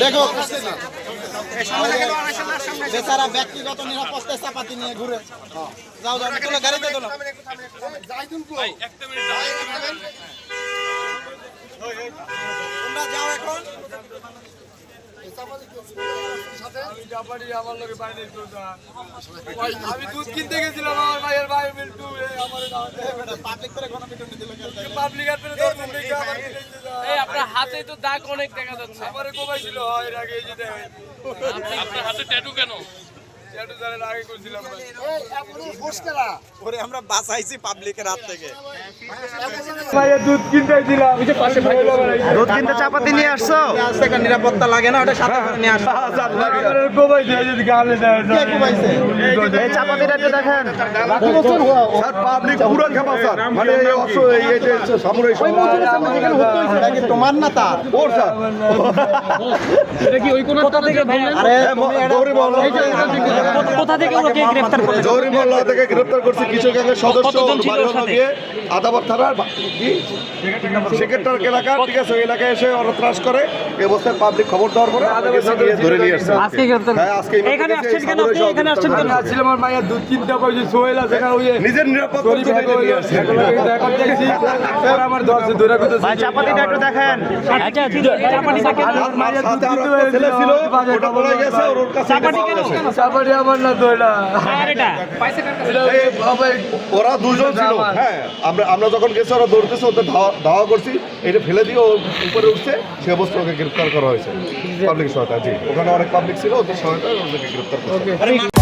দেখো বেচারা ব্যক্তিগত নিরাপত্তা চাপাতি নিয়ে ঘুরে যাও যাও তোলো গাড়িতে তোলো তোমরা যাও এখন আমি দুধ কিনতে গেছিলাম আমার ভাইয়ের ভাই মিল্টু পাবলিক করে কোনো মিটন দিল পাবলিক আপনার হাতে তো দাগ অনেক দেখা যাচ্ছে আমার কোবাই ছিল এর আগে এই যে দেখেন আপনার হাতে ট্যাটু কেন ট্যাটু জানার আগে করছিলাম ওরে আমরা বাঁচাইছি পাবলিকের হাত থেকে ভাইয়া দুধ কিনতে গেছিলাম ওই যে পাশে ভাই দুধ কিনতে চাপাতি নিয়ে আসছো আজ থেকে নিরাপত্তা লাগে না ওটা সাথে করে নিয়ে আসো কোবাই দিয়ে যদি গালে দেয় কে কুবাইছে এই চাপাতিটা একটু দেখেন স্যার পাবলিক পুরো খেপা স্যার মানে এই যে সামুরাই এটা কি তোমার না তার ওর স্যার এটা কি ওই কোথা থেকে বললেন? আরে গৌরী মহল্লা কোথা থেকে ওকে গ্রেফতার করেছে? জৌরি মহল্লা থেকে গ্রেপ্তার করছে কিছু গ্যাংয়ের সদস্য গিয়ে আদাবর থানার সেক্রেটারি এলাকা ঠিক আছে ওই এলাকায় এসে ওরা ত্রাস করে এই অবস্থায় পাবলিক খবর দেওয়ার পরে ধরে নিয়ে আসছে আজকে গ্রেফতার হ্যাঁ আজকে এখানে আসছেন কেন আপনি? এখানে আসছেন কেন? ছিল আমার মায়ের দুধ কিনতে কইছে সোহেল আছে এখানে ওই নিজের নিরাপত্তার জন্য নিয়ে আসছে আমার দর্শে ধরে কইতে ভাই চাপাতিটা একটু দেখেন আচ্ছা চাপাটি দেখেন। মায়ের দুধ সাথে আরো কিনতে একটা ছেলে ছিল ওটা পড়ে গেছে ওর কাছে চাপাটি কেন? চাপাটি আমার না দইলা আর এটা এই ওরা দুজন ছিল হ্যাঁ আমরা যখন গেছি ওরা দৌড়তেছে ওদের ধাওয়া করছি এটা ফেলে দিয়ে ও উপরে উঠছে সে অবস্থা ওকে গ্রেপ্তার করা হয়েছে পাবলিক সহায়তা জি ওখানে অনেক পাবলিক ছিল ওদের সহায়তা ওদেরকে গ্রেপ্তার করছে